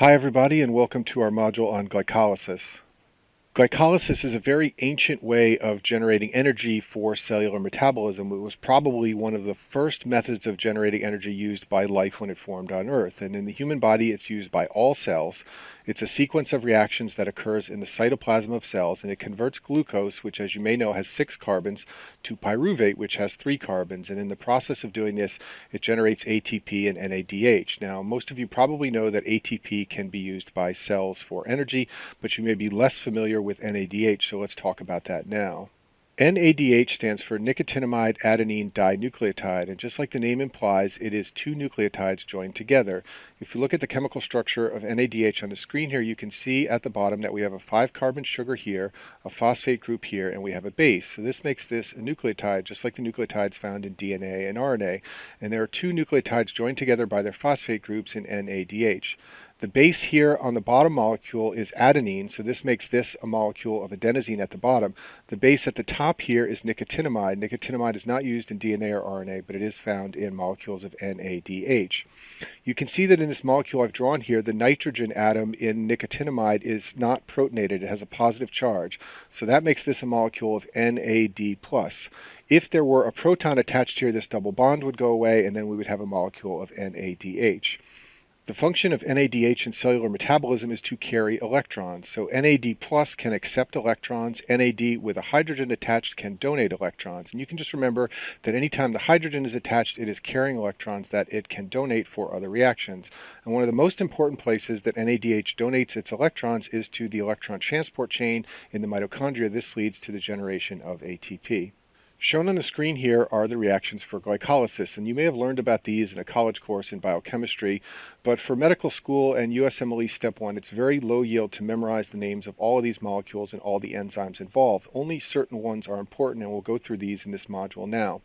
Hi everybody and welcome to our module on glycolysis. Glycolysis is a very ancient way of generating energy for cellular metabolism. It was probably one of the first methods of generating energy used by life when it formed on Earth. And in the human body, it's used by all cells. It's a sequence of reactions that occurs in the cytoplasm of cells, and it converts glucose, which as you may know has 6 carbons, to pyruvate, which has 3 carbons. And in the process of doing this, it generates ATP and NADH. Now, most of you probably know that ATP can be used by cells for energy, but you may be less familiar with NADH, so let's talk about that now. NADH stands for nicotinamide adenine dinucleotide, and just like the name implies, it is 2 nucleotides joined together. If you look at the chemical structure of NADH on the screen here, you can see at the bottom that we have a 5-carbon sugar here, a phosphate group here, and we have a base. So this makes this a nucleotide, just like the nucleotides found in DNA and RNA, and there are 2 nucleotides joined together by their phosphate groups in NADH. The base here on the bottom molecule is adenine, so this makes this a molecule of adenosine at the bottom. The base at the top here is nicotinamide. Nicotinamide is not used in DNA or RNA, but it is found in molecules of NADH. You can see that in this molecule I've drawn here, the nitrogen atom in nicotinamide is not protonated. It has a positive charge, so that makes this a molecule of NAD+. If there were a proton attached here, this double bond would go away, and then we would have a molecule of NADH. The function of NADH in cellular metabolism is to carry electrons. So NAD plus can accept electrons. NAD with a hydrogen attached can donate electrons. And you can just remember that anytime the hydrogen is attached, it is carrying electrons that it can donate for other reactions. And one of the most important places that NADH donates its electrons is to the electron transport chain in the mitochondria. This leads to the generation of ATP. Shown on the screen here are the reactions for glycolysis, and you may have learned about these in a college course in biochemistry, but for medical school and USMLE Step 1, it's very low yield to memorize the names of all of these molecules and all the enzymes involved. Only certain ones are important, and we'll go through these in this module now.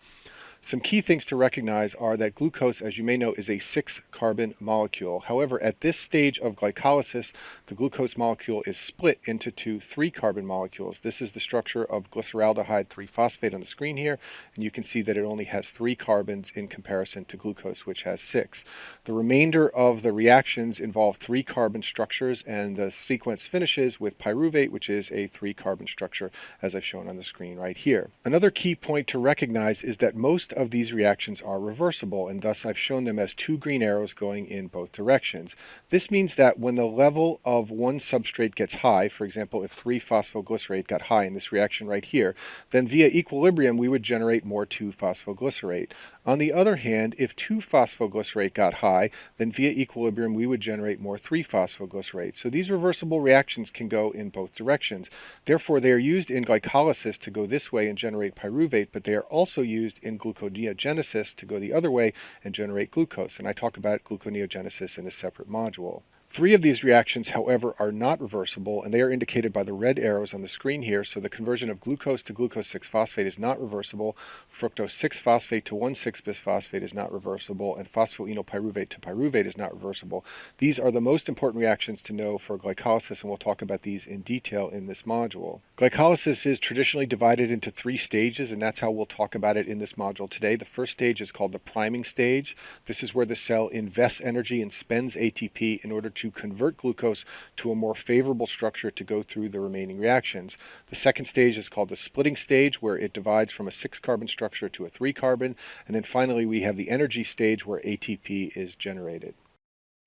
Some key things to recognize are that glucose, as you may know, is a 6-carbon molecule. However, at this stage of glycolysis, the glucose molecule is split into 2 3-carbon molecules. This is the structure of glyceraldehyde 3-phosphate on the screen here, and you can see that it only has 3 carbons in comparison to glucose, which has 6. The remainder of the reactions involve 3-carbon structures, and the sequence finishes with pyruvate, which is a 3-carbon structure, as I've shown on the screen right here. Another key point to recognize is that most of these reactions are reversible, and thus I've shown them as 2 green arrows going in both directions. This means that when the level of one substrate gets high, for example, if 3-phosphoglycerate got high in this reaction right here, then via equilibrium we would generate more 2-phosphoglycerate. On the other hand, if 2-phosphoglycerate got high, then via equilibrium we would generate more 3-phosphoglycerate. So these reversible reactions can go in both directions. Therefore, they are used in glycolysis to go this way and generate pyruvate, but they are also used in gluconeogenesis to go the other way and generate glucose. And I talk about gluconeogenesis in a separate module. 3 of these reactions, however, are not reversible, and they are indicated by the red arrows on the screen here. So the conversion of glucose to glucose 6-phosphate is not reversible, fructose 6-phosphate to 1,6-bisphosphate is not reversible, and phosphoenolpyruvate to pyruvate is not reversible. These are the most important reactions to know for glycolysis, and we'll talk about these in detail in this module. Glycolysis is traditionally divided into 3 stages, and that's how we'll talk about it in this module today. The first stage is called the priming stage. This is where the cell invests energy and spends ATP in order to convert glucose to a more favorable structure to go through the remaining reactions. The second stage is called the splitting stage, where it divides from a 6-carbon structure to a 3-carbon, and then finally we have the energy stage where ATP is generated.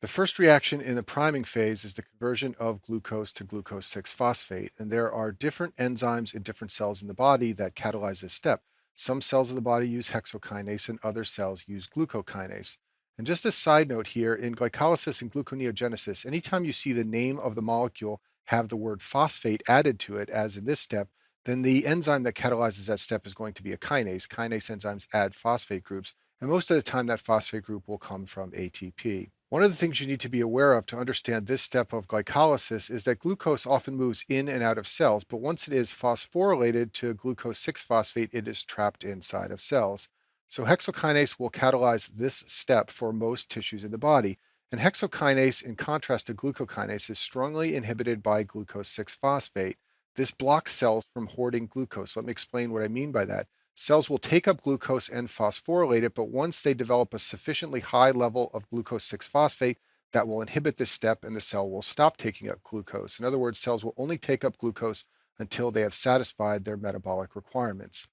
The first reaction in the priming phase is the conversion of glucose to glucose 6-phosphate, and there are different enzymes in different cells in the body that catalyze this step. Some cells of the body use hexokinase and other cells use glucokinase. And just a side note here, in glycolysis and gluconeogenesis, anytime you see the name of the molecule have the word phosphate added to it, as in this step, then the enzyme that catalyzes that step is going to be a kinase. Kinase enzymes add phosphate groups, and most of the time that phosphate group will come from ATP. One of the things you need to be aware of to understand this step of glycolysis is that glucose often moves in and out of cells, but once it is phosphorylated to glucose 6-phosphate, it is trapped inside of cells. So hexokinase will catalyze this step for most tissues in the body. And hexokinase, in contrast to glucokinase, is strongly inhibited by glucose 6-phosphate. This blocks cells from hoarding glucose. Let me explain what I mean by that. Cells will take up glucose and phosphorylate it, but once they develop a sufficiently high level of glucose 6-phosphate, that will inhibit this step and the cell will stop taking up glucose. In other words, cells will only take up glucose until they have satisfied their metabolic requirements.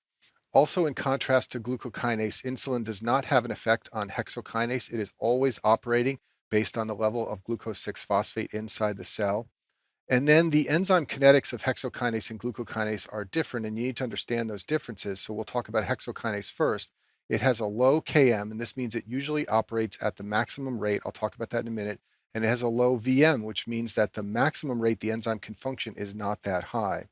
Also, in contrast to glucokinase, insulin does not have an effect on hexokinase. It is always operating based on the level of glucose 6 phosphate inside the cell. And then the enzyme kinetics of hexokinase and glucokinase are different, and you need to understand those differences. So we'll talk about hexokinase first. It has a low Km, and this means it usually operates at the maximum rate. I'll talk about that in a minute. And it has a low Vm, which means that the maximum rate the enzyme can function is not that high.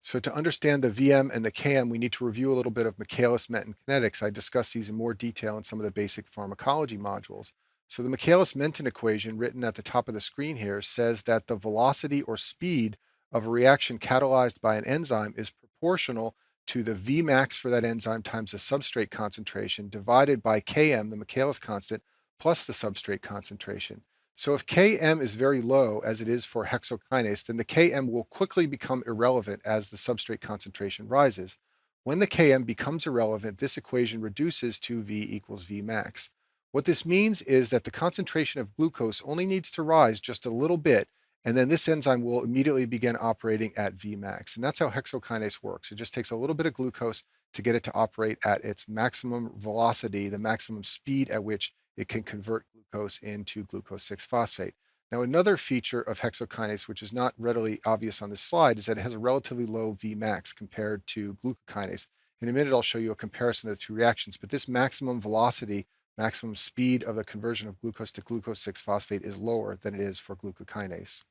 So to understand the Vm and the Km, we need to review a little bit of Michaelis-Menten kinetics. I discussed these in more detail in some of the basic pharmacology modules. So the Michaelis-Menten equation written at the top of the screen here says that the velocity or speed of a reaction catalyzed by an enzyme is proportional to the Vmax for that enzyme times the substrate concentration divided by Km, the Michaelis constant, plus the substrate concentration. So if Km is very low, as it is for hexokinase, then the Km will quickly become irrelevant as the substrate concentration rises. When the Km becomes irrelevant, this equation reduces to V equals Vmax. What this means is that the concentration of glucose only needs to rise just a little bit, and then this enzyme will immediately begin operating at Vmax. And that's how hexokinase works. It just takes a little bit of glucose to get it to operate at its maximum velocity, the maximum speed at which it can convert glucose into glucose 6 phosphate. Now, another feature of hexokinase, which is not readily obvious on this slide, is that it has a relatively low Vmax compared to glucokinase. In a minute, I'll show you a comparison of the two reactions, but this maximum velocity, maximum speed of the conversion of glucose to glucose 6 phosphate is lower than it is for glucokinase.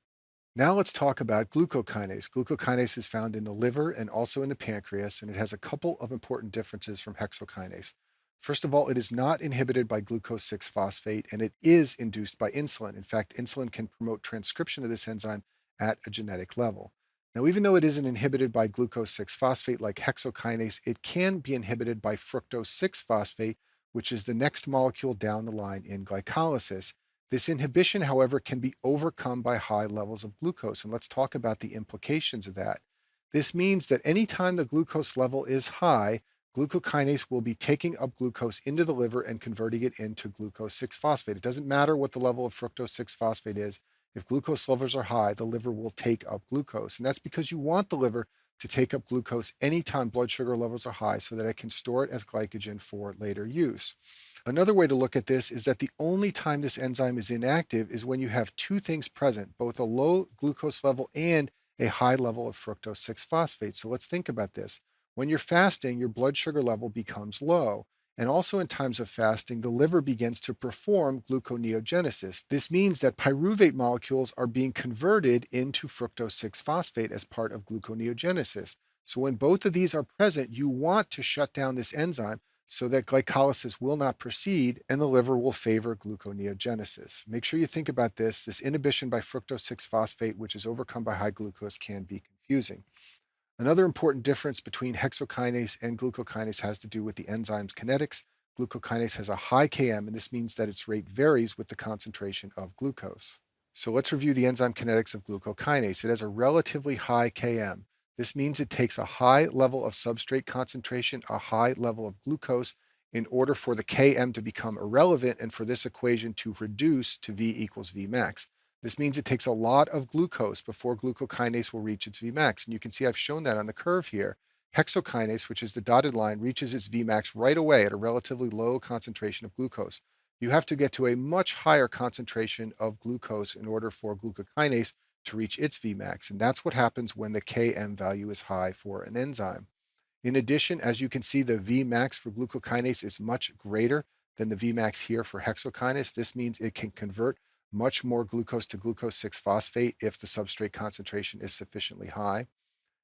Now let's talk about glucokinase. Glucokinase is found in the liver and also in the pancreas, and it has a couple of important differences from hexokinase. First of all, it is not inhibited by glucose 6 phosphate, and it is induced by insulin. In fact, insulin can promote transcription of this enzyme at a genetic level. Now, even though it isn't inhibited by glucose 6 phosphate like hexokinase, it can be inhibited by fructose 6 phosphate, which is the next molecule down the line in glycolysis. This inhibition, however, can be overcome by high levels of glucose, and let's talk about the implications of that. This means that anytime the glucose level is high, glucokinase will be taking up glucose into the liver and converting it into glucose 6 phosphate. It doesn't matter what the level of fructose 6 phosphate is. If glucose levels are high, the liver will take up glucose. And that's because you want the liver to take up glucose anytime blood sugar levels are high so that it can store it as glycogen for later use. Another way to look at this is that the only time this enzyme is inactive is when you have two things present, both a low glucose level and a high level of fructose 6 phosphate. So let's think about this. When you're fasting, your blood sugar level becomes low. And also in times of fasting, the liver begins to perform gluconeogenesis. This means that pyruvate molecules are being converted into fructose 6 phosphate as part of gluconeogenesis. So when both of these are present, you want to shut down this enzyme so that glycolysis will not proceed and the liver will favor gluconeogenesis. Make sure you think about this. This inhibition by fructose 6 phosphate, which is overcome by high glucose, can be confusing. Another important difference between hexokinase and glucokinase has to do with the enzyme's kinetics. Glucokinase has a high Km, and this means that its rate varies with the concentration of glucose. So let's review the enzyme kinetics of glucokinase. It has a relatively high Km. This means it takes a high level of substrate concentration, a high level of glucose, in order for the Km to become irrelevant and for this equation to reduce to V equals Vmax. This means it takes a lot of glucose before glucokinase will reach its Vmax. And you can see I've shown that on the curve here. Hexokinase, which is the dotted line, reaches its Vmax right away at a relatively low concentration of glucose. You have to get to a much higher concentration of glucose in order for glucokinase to reach its Vmax. And that's what happens when the Km value is high for an enzyme. In addition, as you can see, the Vmax for glucokinase is much greater than the Vmax here for hexokinase. This means it can convert much more glucose to glucose 6 phosphate if the substrate concentration is sufficiently high.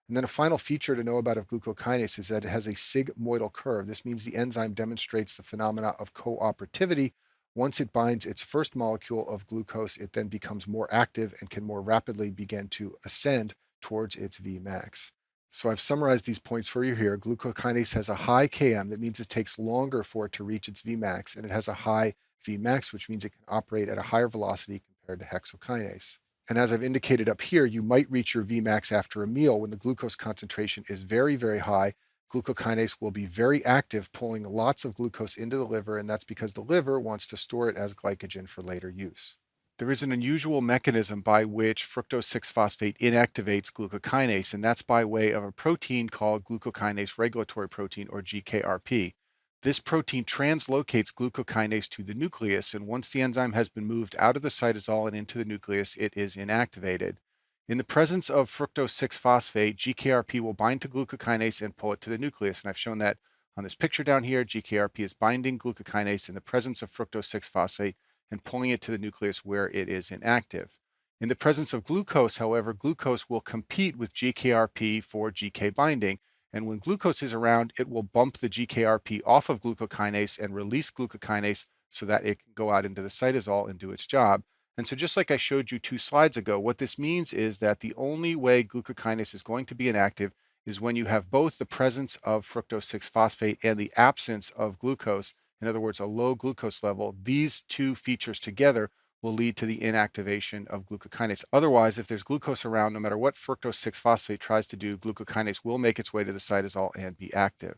And then a final feature to know about of glucokinase is that it has a sigmoidal curve. This means the enzyme demonstrates the phenomena of cooperativity. Once it binds its first molecule of glucose, it then becomes more active and can more rapidly begin to ascend towards its Vmax. So I've summarized these points for you here. Glucokinase has a high Km. That means it takes longer for it to reach its Vmax, and it has a high Vmax, which means it can operate at a higher velocity compared to hexokinase. And as I've indicated up here, you might reach your Vmax after a meal when the glucose concentration is very, very high. Glucokinase will be very active, pulling lots of glucose into the liver, and that's because the liver wants to store it as glycogen for later use. There is an unusual mechanism by which fructose 6-phosphate inactivates glucokinase, and that's by way of a protein called glucokinase regulatory protein, or GKRP. This protein translocates glucokinase to the nucleus, and once the enzyme has been moved out of the cytosol and into the nucleus, it is inactivated. In the presence of fructose 6-phosphate, GKRP will bind to glucokinase and pull it to the nucleus, and I've shown that on this picture down here. GKRP is binding glucokinase in the presence of fructose 6-phosphate and pulling it to the nucleus where it is inactive. In the presence of glucose, however, glucose will compete with GKRP for GK binding, and when glucose is around, it will bump the GKRP off of glucokinase and release glucokinase so that it can go out into the cytosol and do its job. And so just like I showed you 2 slides ago, what this means is that the only way glucokinase is going to be inactive is when you have both the presence of fructose 6-phosphate and the absence of glucose. In other words, a low glucose level. These two features together will lead to the inactivation of glucokinase. Otherwise, if there's glucose around, no matter what fructose 6-phosphate tries to do, glucokinase will make its way to the cytosol and be active.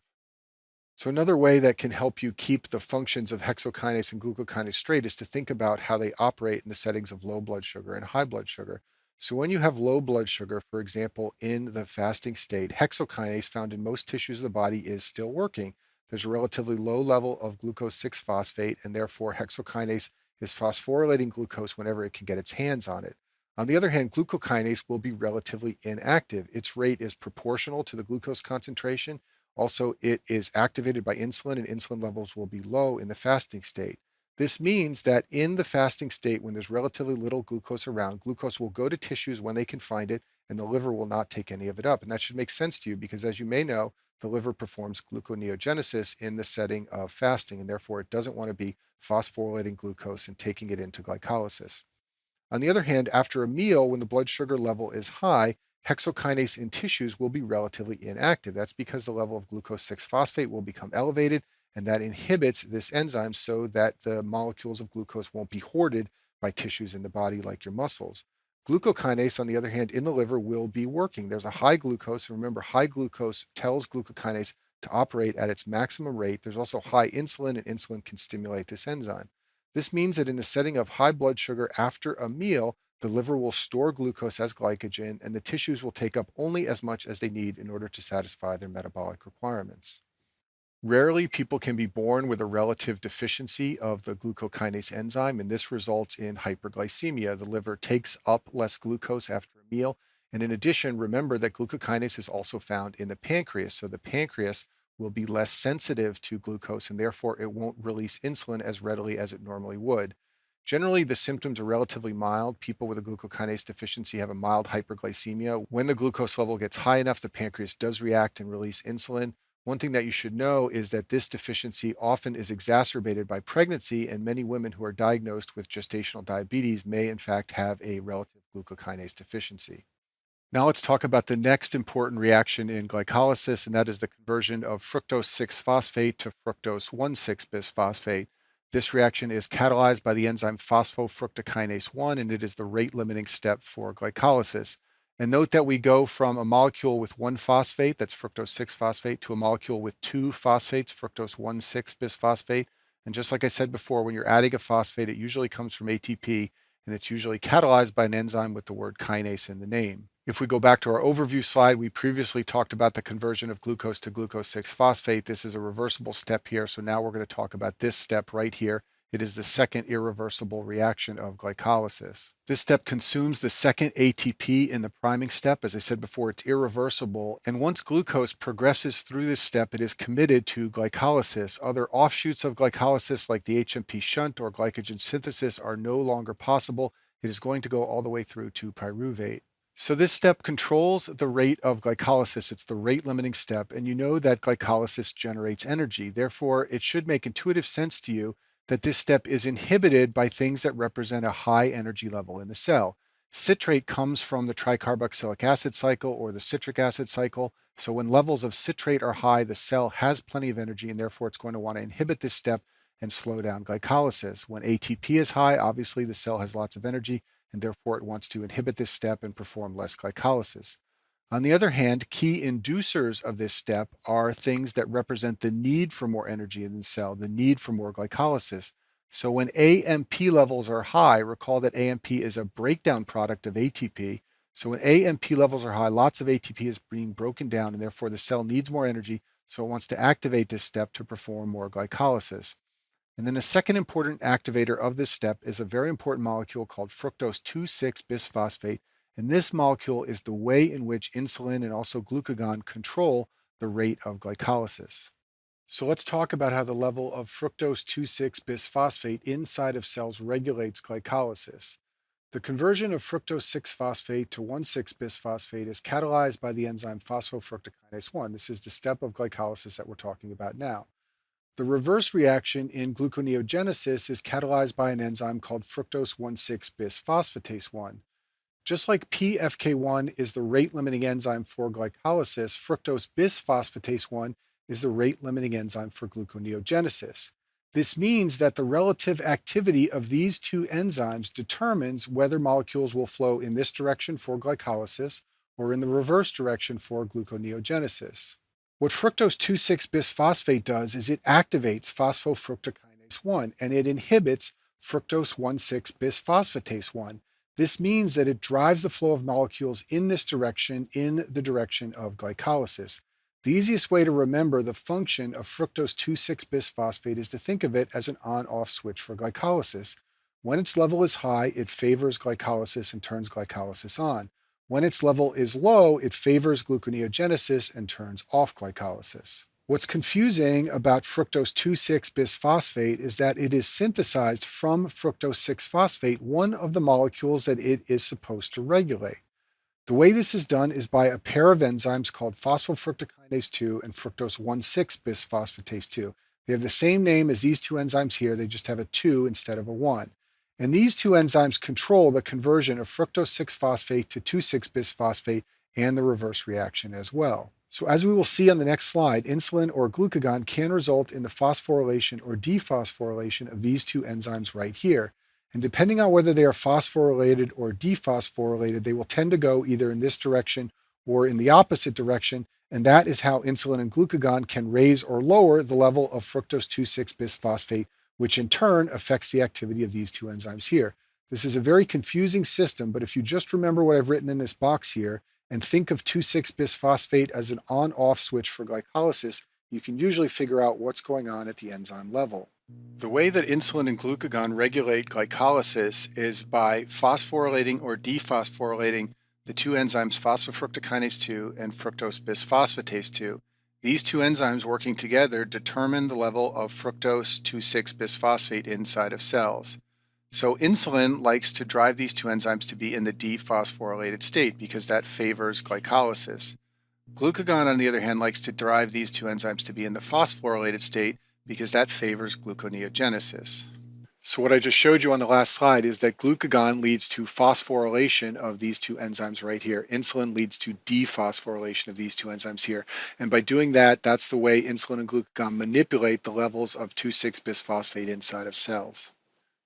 So another way that can help you keep the functions of hexokinase and glucokinase straight is to think about how they operate in the settings of low blood sugar and high blood sugar. So when you have low blood sugar, for example, in the fasting state, hexokinase found in most tissues of the body is still working. There's a relatively low level of glucose 6-phosphate, and therefore hexokinase is phosphorylating glucose whenever it can get its hands on it. On the other hand, glucokinase will be relatively inactive. Its rate is proportional to the glucose concentration. Also, it is activated by insulin, and insulin levels will be low in the fasting state. This means that in the fasting state, when there's relatively little glucose around, glucose will go to tissues when they can find it, and the liver will not take any of it up. And that should make sense to you because, as you may know, the liver performs gluconeogenesis in the setting of fasting, and therefore it doesn't want to be phosphorylating glucose and taking it into glycolysis. On the other hand, after a meal, when the blood sugar level is high, hexokinase in tissues will be relatively inactive. That's because the level of glucose 6-phosphate will become elevated, and that inhibits this enzyme so that the molecules of glucose won't be hoarded by tissues in the body like your muscles. Glucokinase, on the other hand, in the liver will be working. There's a high glucose. Remember, high glucose tells glucokinase to operate at its maximum rate. There's also high insulin, and insulin can stimulate this enzyme. This means that in the setting of high blood sugar after a meal, the liver will store glucose as glycogen, and the tissues will take up only as much as they need in order to satisfy their metabolic requirements. Rarely, people can be born with a relative deficiency of the glucokinase enzyme, and this results in hyperglycemia. The liver takes up less glucose after a meal. And in addition, remember that glucokinase is also found in the pancreas. So the pancreas will be less sensitive to glucose, and therefore it won't release insulin as readily as it normally would. Generally, the symptoms are relatively mild. People with a glucokinase deficiency have a mild hyperglycemia. When the glucose level gets high enough, the pancreas does react and release insulin. One thing that you should know is that this deficiency often is exacerbated by pregnancy, and many women who are diagnosed with gestational diabetes may in fact have a relative glucokinase deficiency. Now let's talk about the next important reaction in glycolysis, and that is the conversion of fructose 6-phosphate to fructose 1,6-bisphosphate. This reaction is catalyzed by the enzyme phosphofructokinase 1, and it is the rate-limiting step for glycolysis. And note that we go from a molecule with 1 phosphate, that's fructose 6-phosphate, to a molecule with 2 phosphates, fructose 1,6-bisphosphate. And just like I said before, when you're adding a phosphate, it usually comes from ATP, and it's usually catalyzed by an enzyme with the word kinase in the name. If we go back to our overview slide, we previously talked about the conversion of glucose to glucose 6-phosphate. This is a reversible step here, so now we're going to talk about this step right here. It is the second irreversible reaction of glycolysis. This step consumes the second ATP in the priming step. As I said before, it's irreversible. And once glucose progresses through this step, it is committed to glycolysis. Other offshoots of glycolysis, like the HMP shunt or glycogen synthesis, are no longer possible. It is going to go all the way through to pyruvate. So this step controls the rate of glycolysis. It's the rate limiting step. And you know that glycolysis generates energy. Therefore, it should make intuitive sense to you that this step is inhibited by things that represent a high energy level in the cell. Citrate comes from the tricarboxylic acid cycle or the citric acid cycle. So when levels of citrate are high, the cell has plenty of energy, and therefore it's going to want to inhibit this step and slow down glycolysis. When ATP is high, obviously the cell has lots of energy, and therefore it wants to inhibit this step and perform less glycolysis. On the other hand, key inducers of this step are things that represent the need for more energy in the cell, the need for more glycolysis. So when AMP levels are high, recall that AMP is a breakdown product of ATP. So when AMP levels are high, lots of ATP is being broken down, and therefore the cell needs more energy, so it wants to activate this step to perform more glycolysis. And then a second important activator of this step is a very important molecule called fructose 2,6-bisphosphate. And this molecule is the way in which insulin and also glucagon control the rate of glycolysis. So let's talk about how the level of fructose 2,6-bisphosphate inside of cells regulates glycolysis. The conversion of fructose 6-phosphate to 1,6-bisphosphate is catalyzed by the enzyme phosphofructokinase 1. This is the step of glycolysis that we're talking about now. The reverse reaction in gluconeogenesis is catalyzed by an enzyme called fructose 1,6-bisphosphatase 1. Just like PFK1 is the rate-limiting enzyme for glycolysis, fructose bisphosphatase 1 is the rate-limiting enzyme for gluconeogenesis. This means that the relative activity of these two enzymes determines whether molecules will flow in this direction for glycolysis or in the reverse direction for gluconeogenesis. What fructose 2,6-bisphosphate does is it activates phosphofructokinase 1 and it inhibits fructose 1,6-bisphosphatase 1. This means that it drives the flow of molecules in this direction, in the direction of glycolysis. The easiest way to remember the function of fructose 2,6-bisphosphate is to think of it as an on-off switch for glycolysis. When its level is high, it favors glycolysis and turns glycolysis on. When its level is low, it favors gluconeogenesis and turns off glycolysis. What's confusing about fructose 2,6-bisphosphate is that it is synthesized from fructose 6-phosphate, one of the molecules that it is supposed to regulate. The way this is done is by a pair of enzymes called phosphofructokinase 2 and fructose 1,6-bisphosphatase 2. They have the same name as these two enzymes here, they just have a 2 instead of a 1. And these two enzymes control the conversion of fructose 6-phosphate to 2,6-bisphosphate and the reverse reaction as well. So as we will see on the next slide, insulin or glucagon can result in the phosphorylation or dephosphorylation of these two enzymes right here. And depending on whether they are phosphorylated or dephosphorylated, they will tend to go either in this direction or in the opposite direction. And that is how insulin and glucagon can raise or lower the level of fructose 2,6-bisphosphate, which in turn affects the activity of these two enzymes here. This is a very confusing system, but if you just remember what I've written in this box here and think of 2,6-bisphosphate as an on-off switch for glycolysis, you can usually figure out what's going on at the enzyme level. The way that insulin and glucagon regulate glycolysis is by phosphorylating or dephosphorylating the two enzymes phosphofructokinase 2 and fructose bisphosphatase 2. These two enzymes working together determine the level of fructose 2,6-bisphosphate inside of cells. So insulin likes to drive these two enzymes to be in the dephosphorylated state because that favors glycolysis. Glucagon, on the other hand, likes to drive these two enzymes to be in the phosphorylated state because that favors gluconeogenesis. So what I just showed you on the last slide is that glucagon leads to phosphorylation of these two enzymes right here. Insulin leads to dephosphorylation of these two enzymes here. And by doing that, that's the way insulin and glucagon manipulate the levels of 2,6-bisphosphate inside of cells.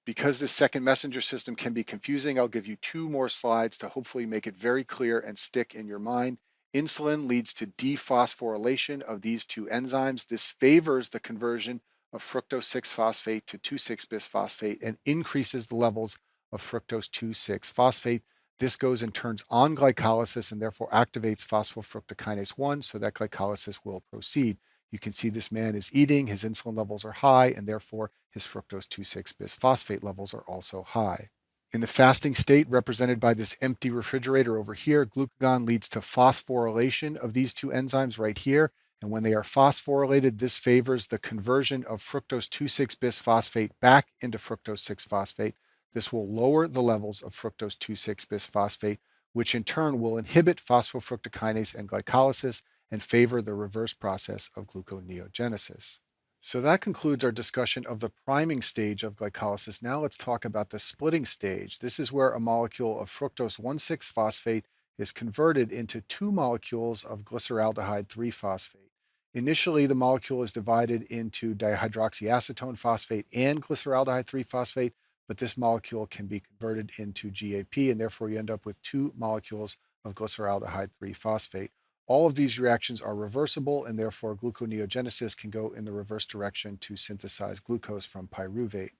Because this second messenger system can be confusing, I'll give you two more slides to hopefully make it very clear and stick in your mind. Insulin leads to dephosphorylation of these two enzymes. This favors the conversion of fructose 6-phosphate to 2,6-bisphosphate and increases the levels of fructose 2,6-phosphate. This goes and turns on glycolysis and therefore activates phosphofructokinase 1 so that glycolysis will proceed. You can see this man is eating, his insulin levels are high, and therefore his fructose 2,6-bisphosphate levels are also high. In the fasting state, represented by this empty refrigerator over here, glucagon leads to phosphorylation of these two enzymes right here. And when they are phosphorylated, this favors the conversion of fructose 2,6-bisphosphate back into fructose 6-phosphate. This will lower the levels of fructose 2,6-bisphosphate, which in turn will inhibit phosphofructokinase and glycolysis and favor the reverse process of gluconeogenesis. So that concludes our discussion of the priming stage of glycolysis. Now let's talk about the splitting stage. This is where a molecule of fructose 1,6-phosphate is converted into two molecules of glyceraldehyde 3-phosphate. Initially, the molecule is divided into dihydroxyacetone phosphate and glyceraldehyde 3-phosphate, but this molecule can be converted into GAP, and therefore you end up with two molecules of glyceraldehyde 3-phosphate. All of these reactions are reversible, and therefore gluconeogenesis can go in the reverse direction to synthesize glucose from pyruvate.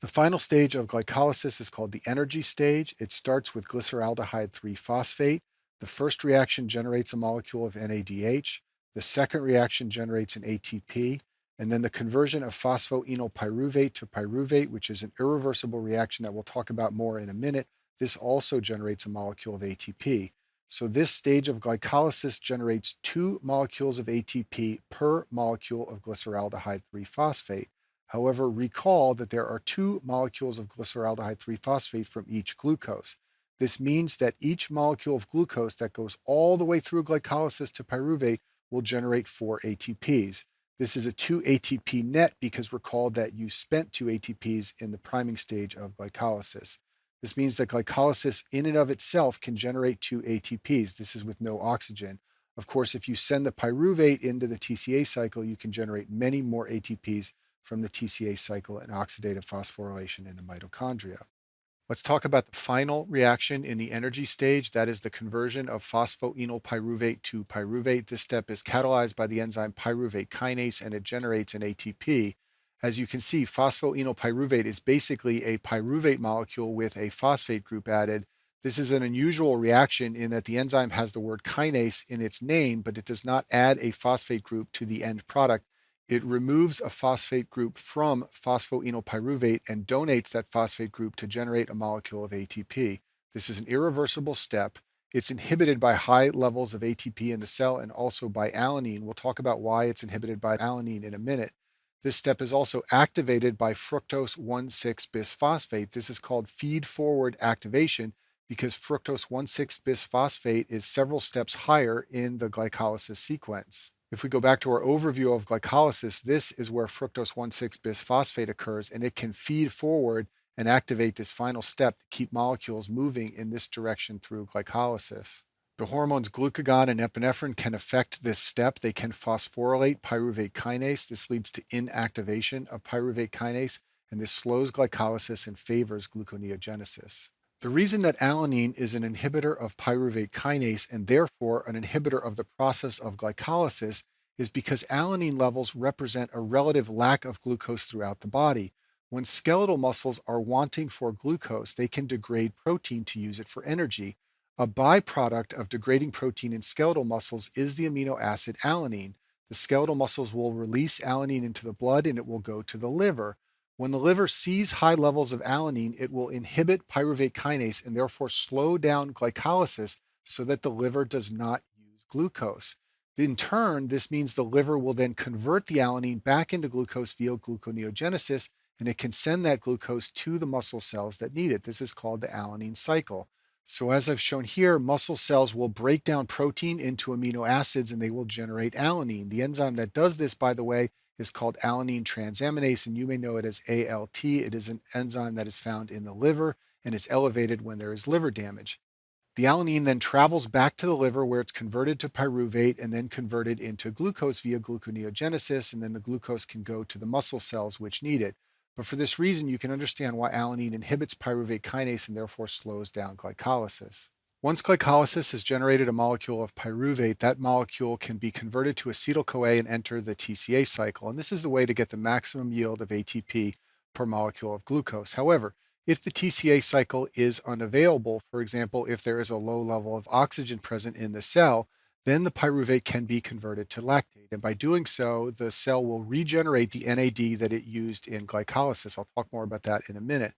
The final stage of glycolysis is called the energy stage. It starts with glyceraldehyde 3-phosphate. The first reaction generates a molecule of NADH. The second reaction generates an ATP. And then the conversion of phosphoenolpyruvate to pyruvate, which is an irreversible reaction that we'll talk about more in a minute. This also generates a molecule of ATP. So this stage of glycolysis generates 2 molecules of ATP per molecule of glyceraldehyde 3-phosphate. However, recall that there are 2 molecules of glyceraldehyde 3-phosphate from each glucose. This means that each molecule of glucose that goes all the way through glycolysis to pyruvate will generate 4 ATPs. This is a 2 ATP net because recall that you spent 2 ATPs in the priming stage of glycolysis. This means that glycolysis in and of itself can generate 2 ATPs. This is with no oxygen. Of course, if you send the pyruvate into the TCA cycle, you can generate many more ATPs from the TCA cycle and oxidative phosphorylation in the mitochondria. Let's talk about the final reaction in the energy stage. That is the conversion of phosphoenolpyruvate to pyruvate. This step is catalyzed by the enzyme pyruvate kinase and it generates an ATP. As you can see, phosphoenolpyruvate is basically a pyruvate molecule with a phosphate group added. This is an unusual reaction in that the enzyme has the word kinase in its name, but it does not add a phosphate group to the end product. It removes a phosphate group from phosphoenolpyruvate and donates that phosphate group to generate a molecule of ATP. This is an irreversible step. It's inhibited by high levels of ATP in the cell and also by alanine. We'll talk about why it's inhibited by alanine in a minute. This step is also activated by fructose 1,6-bisphosphate. This is called feed-forward activation because fructose 1,6-bisphosphate is several steps higher in the glycolysis sequence. If we go back to our overview of glycolysis, this is where fructose 1,6-bisphosphate occurs, and it can feed forward and activate this final step to keep molecules moving in this direction through glycolysis. The hormones glucagon and epinephrine can affect this step. They can phosphorylate pyruvate kinase. This leads to inactivation of pyruvate kinase, and this slows glycolysis and favors gluconeogenesis. The reason that alanine is an inhibitor of pyruvate kinase and therefore an inhibitor of the process of glycolysis is because alanine levels represent a relative lack of glucose throughout the body. When skeletal muscles are wanting for glucose, they can degrade protein to use it for energy. A byproduct of degrading protein in skeletal muscles is the amino acid alanine. The skeletal muscles will release alanine into the blood and it will go to the liver. When the liver sees high levels of alanine, it will inhibit pyruvate kinase and therefore slow down glycolysis so that the liver does not use glucose. In turn, this means the liver will then convert the alanine back into glucose via gluconeogenesis, and it can send that glucose to the muscle cells that need it. This is called the alanine cycle. So as I've shown here, muscle cells will break down protein into amino acids and they will generate alanine. The enzyme that does this, by the way, is called alanine transaminase, and you may know it as ALT. It is an enzyme that is found in the liver and is elevated when there is liver damage. The alanine then travels back to the liver where it's converted to pyruvate and then converted into glucose via gluconeogenesis, and then the glucose can go to the muscle cells which need it. But for this reason, you can understand why alanine inhibits pyruvate kinase and therefore slows down glycolysis. Once glycolysis has generated a molecule of pyruvate, that molecule can be converted to acetyl-CoA and enter the TCA cycle. And this is the way to get the maximum yield of ATP per molecule of glucose. However, if the TCA cycle is unavailable, for example, if there is a low level of oxygen present in the cell, then the pyruvate can be converted to lactate. And by doing so, the cell will regenerate the NAD that it used in glycolysis. I'll talk more about that in a minute.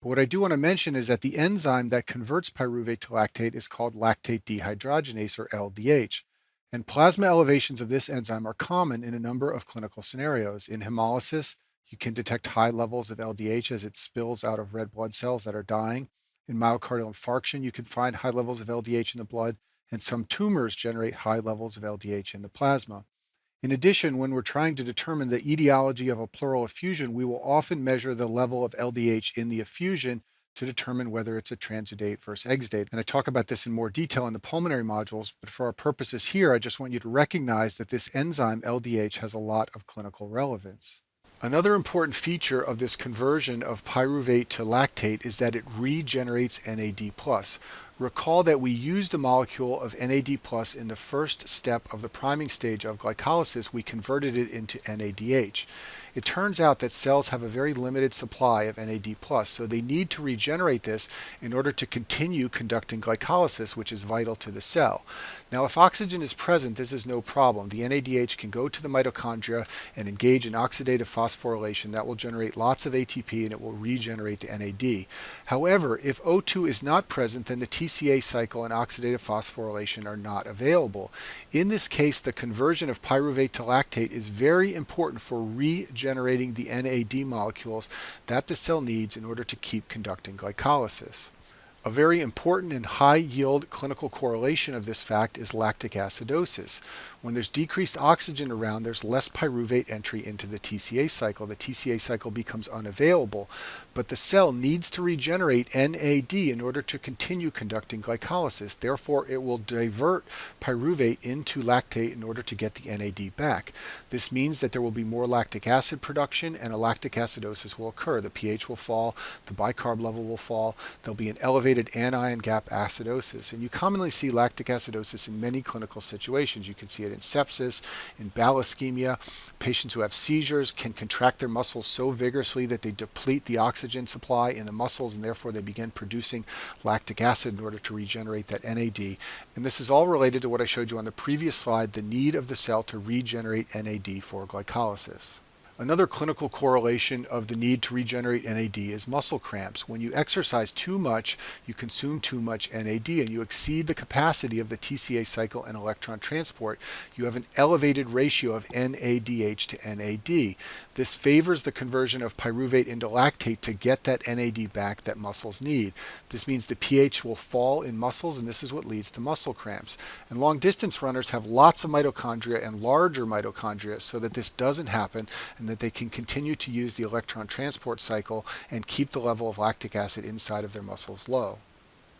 But what I do want to mention is that the enzyme that converts pyruvate to lactate is called lactate dehydrogenase, or LDH. And plasma elevations of this enzyme are common in a number of clinical scenarios. In hemolysis, you can detect high levels of LDH as it spills out of red blood cells that are dying. In myocardial infarction, you can find high levels of LDH in the blood, and some tumors generate high levels of LDH in the plasma. In addition, when we're trying to determine the etiology of a pleural effusion, we will often measure the level of LDH in the effusion to determine whether it's a transudate versus exudate. And I talk about this in more detail in the pulmonary modules, but for our purposes here, I just want you to recognize that this enzyme LDH has a lot of clinical relevance. Another important feature of this conversion of pyruvate to lactate is that it regenerates NAD+. Recall that we used a molecule of NAD+ in the first step of the priming stage of glycolysis. We converted it into NADH. It turns out that cells have a very limited supply of NAD+, so they need to regenerate this in order to continue conducting glycolysis, which is vital to the cell. Now, if oxygen is present, this is no problem. The NADH can go to the mitochondria and engage in oxidative phosphorylation. That will generate lots of ATP and it will regenerate the NAD. However, if O2 is not present, then the TCA cycle and oxidative phosphorylation are not available. In this case, the conversion of pyruvate to lactate is very important for regenerating the NAD molecules that the cell needs in order to keep conducting glycolysis. A very important and high-yield clinical correlation of this fact is lactic acidosis. When there's decreased oxygen around, there's less pyruvate entry into the TCA cycle. The TCA cycle becomes unavailable, but the cell needs to regenerate NAD in order to continue conducting glycolysis. Therefore, it will divert pyruvate into lactate in order to get the NAD back. This means that there will be more lactic acid production and a lactic acidosis will occur. The pH will fall, the bicarb level will fall, there'll be an elevated anion gap acidosis. And you commonly see lactic acidosis in many clinical situations. You can see it in sepsis, in bowel ischemia. Patients who have seizures can contract their muscles so vigorously that they deplete the oxygen supply in the muscles and therefore they begin producing lactic acid in order to regenerate that NAD. And this is all related to what I showed you on the previous slide, the need of the cell to regenerate NAD for glycolysis. Another clinical correlation of the need to regenerate NAD is muscle cramps. When you exercise too much, you consume too much NAD and you exceed the capacity of the TCA cycle and electron transport. You have an elevated ratio of NADH to NAD. This favors the conversion of pyruvate into lactate to get that NAD back that muscles need. This means the pH will fall in muscles and this is what leads to muscle cramps. And long distance runners have lots of mitochondria and larger mitochondria so that this doesn't happen and that they can continue to use the electron transport cycle and keep the level of lactic acid inside of their muscles low.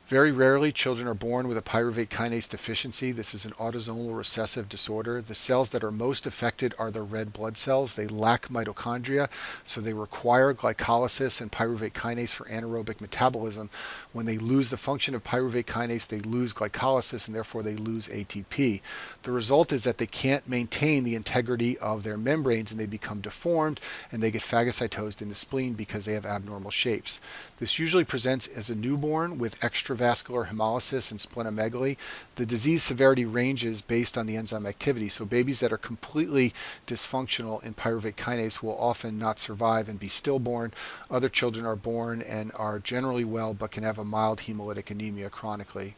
Very rarely, children are born with a pyruvate kinase deficiency. This is an autosomal recessive disorder. The cells that are most affected are the red blood cells. They lack mitochondria, so they require glycolysis and pyruvate kinase for anaerobic metabolism. When they lose the function of pyruvate kinase, they lose glycolysis, and therefore they lose ATP. The result is that they can't maintain the integrity of their membranes, and they become deformed, and they get phagocytosed in the spleen because they have abnormal shapes. This usually presents as a newborn with extravascular hemolysis and splenomegaly. The disease severity ranges based on the enzyme activity, so babies that are completely dysfunctional in pyruvate kinase will often not survive and be stillborn. Other children are born and are generally well but can have a mild hemolytic anemia chronically.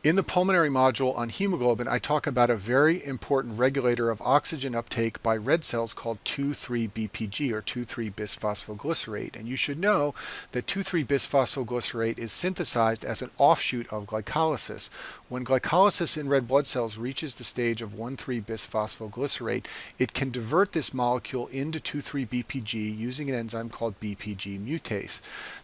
In the pulmonary module on hemoglobin, I talk about a very important regulator of oxygen uptake by red cells called 2,3-BPG or 2,3-bisphosphoglycerate. And you should know that 2,3-bisphosphoglycerate is synthesized as an offshoot of glycolysis. When glycolysis in red blood cells reaches the stage of 1,3-bisphosphoglycerate, it can divert this molecule into 2,3-BPG using an enzyme called BPG mutase.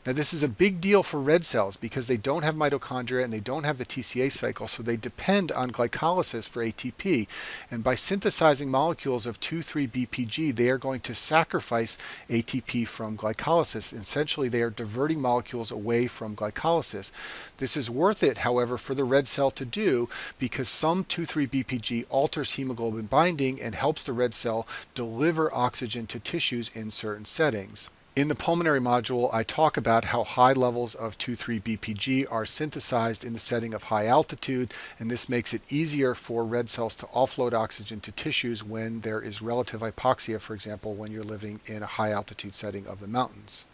Now, this is a big deal for red cells because they don't have mitochondria and they don't have the TCA cycle, so they depend on glycolysis for ATP. And by synthesizing molecules of 2,3-BPG, they are going to sacrifice ATP from glycolysis. Essentially, they are diverting molecules away from glycolysis. This is worth it, however, for the red cell to do because some 2,3-BPG alters hemoglobin binding and helps the red cell deliver oxygen to tissues in certain settings. In the pulmonary module, I talk about how high levels of 2,3-BPG are synthesized in the setting of high altitude, and this makes it easier for red cells to offload oxygen to tissues when there is relative hypoxia, for example, when you're living in a high altitude setting of the mountains.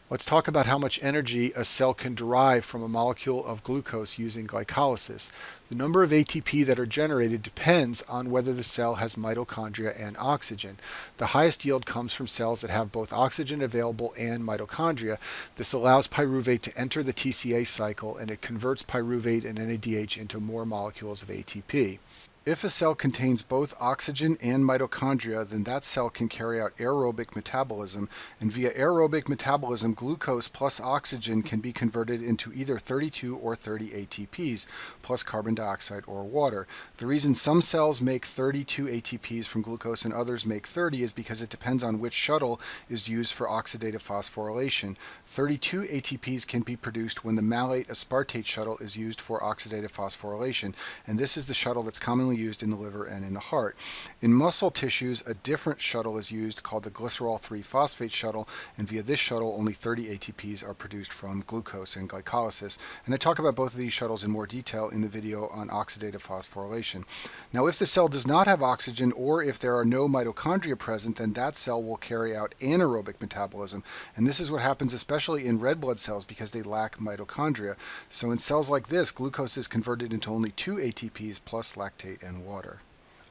Let's talk about how much energy a cell can derive from a molecule of glucose using glycolysis. The number of ATP that are generated depends on whether the cell has mitochondria and oxygen. The highest yield comes from cells that have both oxygen available and mitochondria. This allows pyruvate to enter the TCA cycle and it converts pyruvate and NADH into more molecules of ATP. If a cell contains both oxygen and mitochondria, then that cell can carry out aerobic metabolism, and via aerobic metabolism, glucose plus oxygen can be converted into either 32 or 30 ATPs, plus carbon dioxide or water. The reason some cells make 32 ATPs from glucose and others make 30 is because it depends on which shuttle is used for oxidative phosphorylation. 32 ATPs can be produced when the malate aspartate shuttle is used for oxidative phosphorylation, and this is the shuttle that's commonly commonly used in the liver and in the heart. In muscle tissues, a different shuttle is used called the glycerol 3-phosphate shuttle, and via this shuttle only 30 ATPs are produced from glucose and glycolysis. And I talk about both of these shuttles in more detail in the video on oxidative phosphorylation. Now, if the cell does not have oxygen, or if there are no mitochondria present, then that cell will carry out anaerobic metabolism. And this is what happens especially in red blood cells because they lack mitochondria. So in cells like this, glucose is converted into only 2 ATPs plus lactate and water.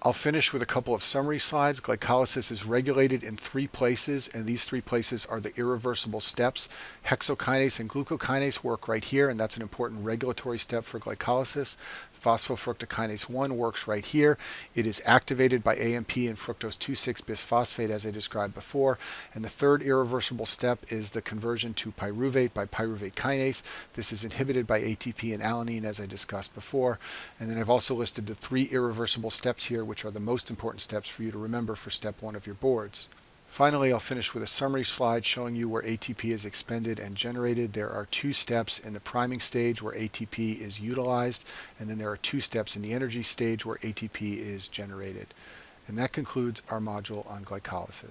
I'll finish with a couple of summary slides. Glycolysis is regulated in 3 places, and these 3 places are the irreversible steps. Hexokinase and glucokinase work right here, and that's an important regulatory step for glycolysis. Phosphofructokinase 1 works right here. It is activated by AMP and fructose 2,6-bisphosphate, as I described before. And the third irreversible step is the conversion to pyruvate by pyruvate kinase. This is inhibited by ATP and alanine, as I discussed before. And then I've also listed the 3 irreversible steps here, which are the most important steps for you to remember for step 1 of your boards. Finally, I'll finish with a summary slide showing you where ATP is expended and generated. There are 2 steps in the priming stage where ATP is utilized, and then there are 2 steps in the energy stage where ATP is generated. And that concludes our module on glycolysis.